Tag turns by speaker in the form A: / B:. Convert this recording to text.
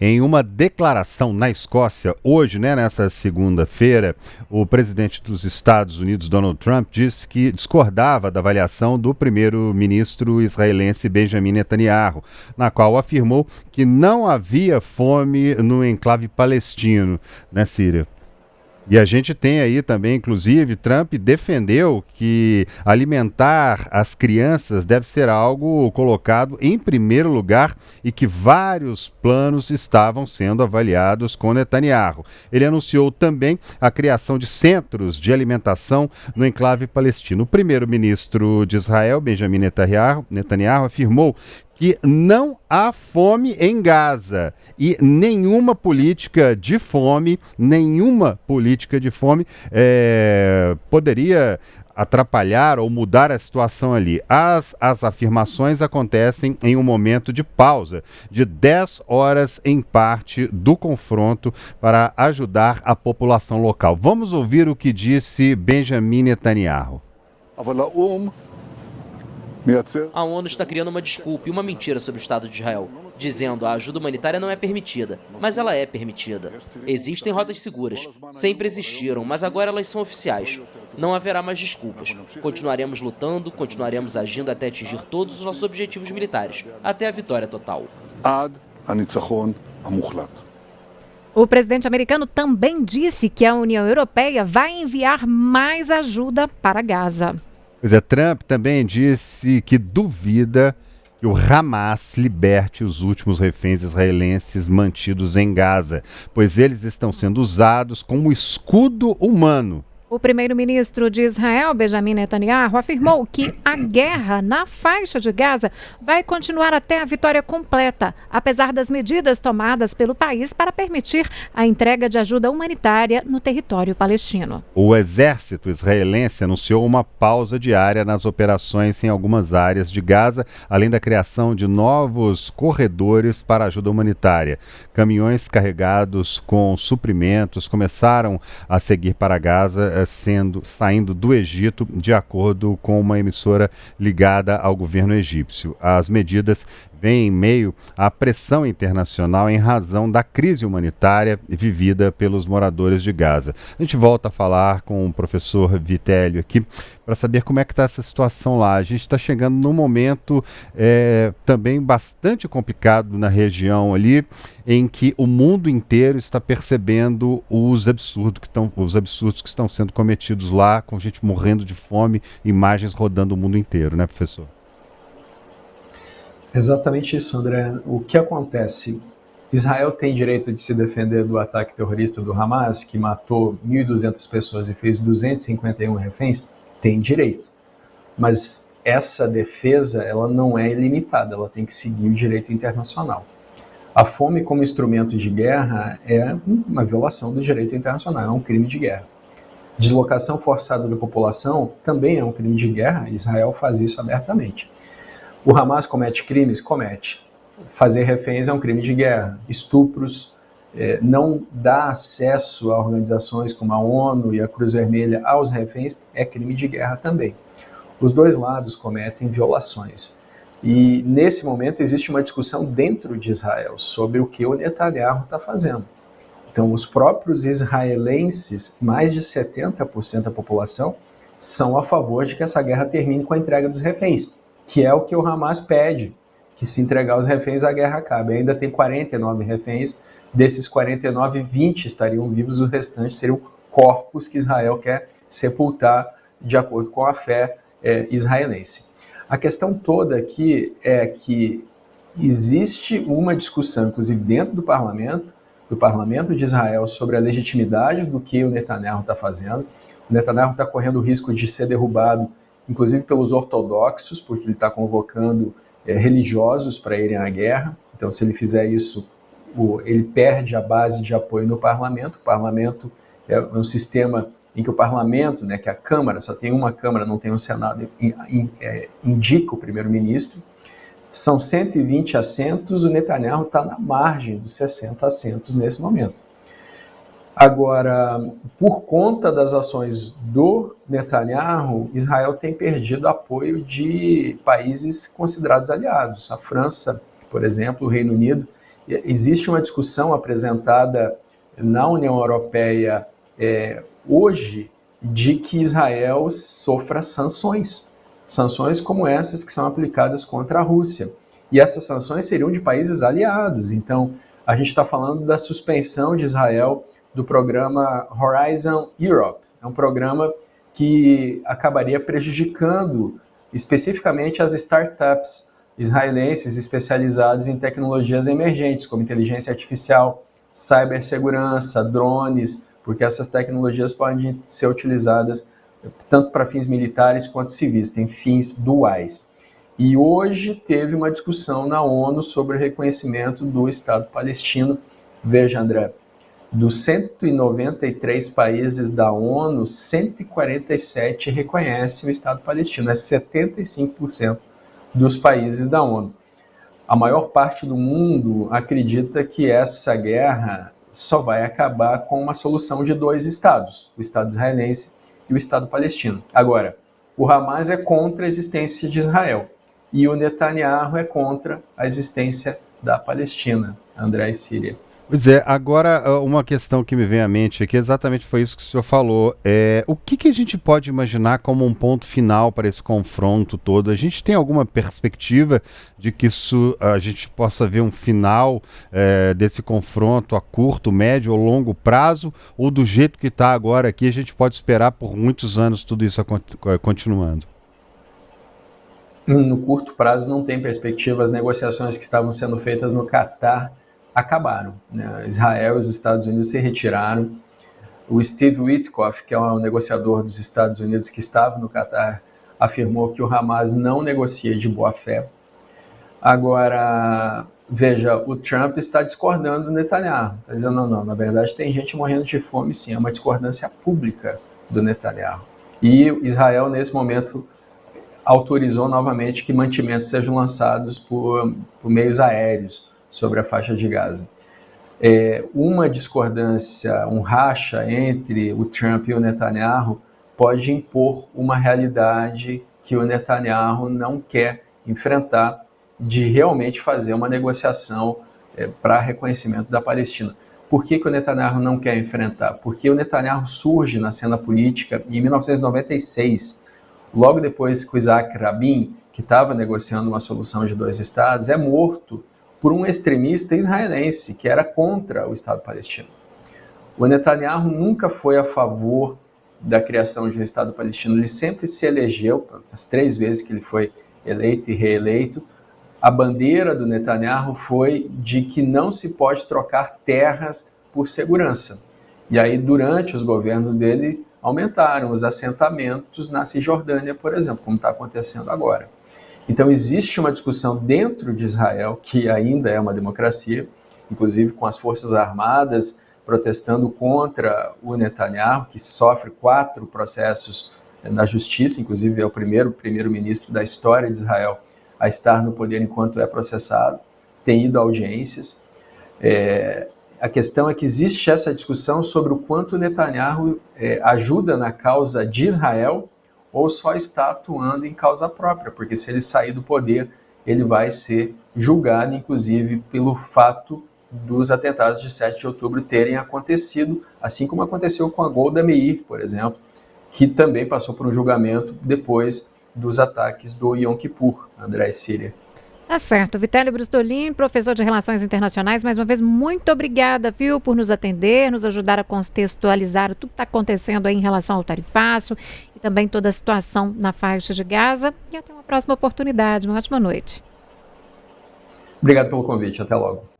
A: Em uma declaração na Escócia, hoje, né, nessa segunda-feira, o presidente dos Estados Unidos, Donald Trump, disse que discordava da avaliação do primeiro-ministro israelense Benjamin Netanyahu, na qual afirmou que não havia fome no enclave palestino, né, Síria? E a gente tem aí também, inclusive, Trump defendeu que alimentar as crianças deve ser algo colocado em primeiro lugar e que vários planos estavam sendo avaliados com Netanyahu. Ele anunciou também a criação de centros de alimentação no enclave palestino. O primeiro-ministro de Israel, Benjamin Netanyahu, afirmou que não há fome em Gaza e nenhuma política de fome poderia atrapalhar ou mudar a situação ali. As afirmações acontecem em um momento de pausa de 10 horas em parte do confronto para ajudar a população local. Vamos ouvir o que disse Benjamin Netanyahu.
B: A ONU está criando uma desculpa e uma mentira sobre o Estado de Israel, dizendo que a ajuda humanitária não é permitida, mas ela é permitida. Existem rotas seguras, sempre existiram, mas agora elas são oficiais. Não haverá mais desculpas. Continuaremos lutando, continuaremos agindo até atingir todos os nossos objetivos militares, até a vitória total.
C: O presidente americano também disse que a União Europeia vai enviar mais ajuda para Gaza.
A: Pois é, Trump também disse que duvida que o Hamas liberte os últimos reféns israelenses mantidos em Gaza, pois eles estão sendo usados como escudo humano.
C: O primeiro-ministro de Israel, Benjamin Netanyahu, afirmou que a guerra na faixa de Gaza vai continuar até a vitória completa, apesar das medidas tomadas pelo país para permitir a entrega de ajuda humanitária no território palestino.
A: O exército israelense anunciou uma pausa diária nas operações em algumas áreas de Gaza, além da criação de novos corredores para ajuda humanitária. Caminhões carregados com suprimentos começaram a seguir para Gaza, saindo do Egito, de acordo com uma emissora ligada ao governo egípcio. As medidas vêm em meio à pressão internacional em razão da crise humanitária vivida pelos moradores de Gaza. A gente volta a falar com o professor Vitélio aqui para saber como é que está essa situação lá. A gente está chegando num momento também bastante complicado na região ali, em que o mundo inteiro está percebendo os absurdos que estão sendo cometidos lá, com gente morrendo de fome, imagens rodando o mundo inteiro, né, professor?
D: Exatamente isso, André. O que acontece? Israel tem direito de se defender do ataque terrorista do Hamas, que matou 1.200 pessoas e fez 251 reféns? Tem direito. Mas essa defesa, ela não é ilimitada, ela tem que seguir o direito internacional. A fome como instrumento de guerra é uma violação do direito internacional, é um crime de guerra. Deslocação forçada da população também é um crime de guerra, Israel faz isso abertamente. O Hamas comete crimes? Comete. Fazer reféns é um crime de guerra. Estupros, não dar acesso a organizações como a ONU e a Cruz Vermelha aos reféns é crime de guerra também. Os dois lados cometem violações. E nesse momento existe uma discussão dentro de Israel sobre o que o Netanyahu está fazendo. Então, os próprios israelenses, mais de 70% da população, são a favor de que essa guerra termine com a entrega dos reféns, que é o que o Hamas pede, que se entregar os reféns a guerra acabe. Ainda tem 49 reféns, desses 49, 20 estariam vivos, os restantes seriam corpos que Israel quer sepultar de acordo com a fé israelense. A questão toda aqui é que existe uma discussão, inclusive dentro do parlamento de Israel, sobre a legitimidade do que o Netanyahu está fazendo. O Netanyahu está correndo o risco de ser derrubado, inclusive pelos ortodoxos, porque ele está convocando religiosos para irem à guerra. Então, se ele fizer isso, ele perde a base de apoio no parlamento. O parlamento é um sistema em que o parlamento, né, que a Câmara, só tem uma Câmara, não tem um Senado, indica o primeiro-ministro. São 120 assentos, o Netanyahu está na margem dos 60 assentos nesse momento. Agora, por conta das ações do Netanyahu, Israel tem perdido apoio de países considerados aliados. A França, por exemplo, o Reino Unido, existe uma discussão apresentada na União Europeia hoje de que Israel sofra sanções como essas que são aplicadas contra a Rússia. E essas sanções seriam de países aliados. Então, a gente está falando da suspensão de Israel do programa Horizon Europe. É um programa que acabaria prejudicando especificamente as startups israelenses especializadas em tecnologias emergentes, como inteligência artificial, cibersegurança, drones, porque essas tecnologias podem ser utilizadas tanto para fins militares quanto civis, tem fins duais. E hoje teve uma discussão na ONU sobre o reconhecimento do Estado palestino. Veja, André, dos 193 países da ONU, 147 reconhecem o Estado palestino, é 75% dos países da ONU. A maior parte do mundo acredita que essa guerra só vai acabar com uma solução de dois estados, o Estado israelense e o Estado palestino. Agora, o Hamas é contra a existência de Israel e o Netanyahu é contra a existência da Palestina, André e Síria.
A: Pois é, agora uma questão que me vem à mente aqui, exatamente foi isso que o senhor falou. O que a gente pode imaginar como um ponto final para esse confronto todo? A gente tem alguma perspectiva de que a gente possa ver um final desse confronto a curto, médio ou longo prazo? Ou do jeito que está agora aqui, a gente pode esperar por muitos anos tudo isso continuando?
D: No curto prazo não tem perspectiva. As negociações que estavam sendo feitas no Catar acabaram, né? Israel e os Estados Unidos se retiraram. O Steve Witkoff, que é um negociador dos Estados Unidos que estava no Catar, afirmou que o Hamas não negocia de boa fé. Agora, veja, o Trump está discordando do Netanyahu. Está dizendo, não, na verdade tem gente morrendo de fome, sim, é uma discordância pública do Netanyahu. E Israel, nesse momento, autorizou novamente que mantimentos sejam lançados por meios aéreos sobre a faixa de Gaza. Uma discordância, um racha entre o Trump e o Netanyahu pode impor uma realidade que o Netanyahu não quer enfrentar, de realmente fazer uma negociação para reconhecimento da Palestina. Por que o Netanyahu não quer enfrentar? Porque o Netanyahu surge na cena política em 1996, logo depois que o Isaac Rabin, que estava negociando uma solução de dois estados, é morto por um extremista israelense que era contra o Estado palestino. O Netanyahu nunca foi a favor da criação de um Estado palestino, ele sempre se elegeu, as 3 vezes que ele foi eleito e reeleito, a bandeira do Netanyahu foi de que não se pode trocar terras por segurança. E aí, durante os governos dele, aumentaram os assentamentos na Cisjordânia, por exemplo, como está acontecendo agora. Então, existe uma discussão dentro de Israel, que ainda é uma democracia, inclusive com as Forças Armadas protestando contra o Netanyahu, que sofre 4 processos na justiça, inclusive é o primeiro-ministro da história de Israel a estar no poder enquanto é processado, tem ido a audiências. A questão é que existe essa discussão sobre o quanto o Netanyahu ajuda na causa de Israel ou só está atuando em causa própria, porque se ele sair do poder, ele vai ser julgado, inclusive, pelo fato dos atentados de 7 de outubro terem acontecido, assim como aconteceu com a Golda Meir, por exemplo, que também passou por um julgamento depois dos ataques do Yom Kippur, André e Síria.
C: Tá certo. Vitélio Brustolin, professor de Relações Internacionais, mais uma vez, muito obrigada, viu, por nos atender, nos ajudar a contextualizar tudo que está acontecendo aí em relação ao tarifaço e também toda a situação na faixa de Gaza. E até uma próxima oportunidade. Uma ótima noite.
D: Obrigado pelo convite. Até logo.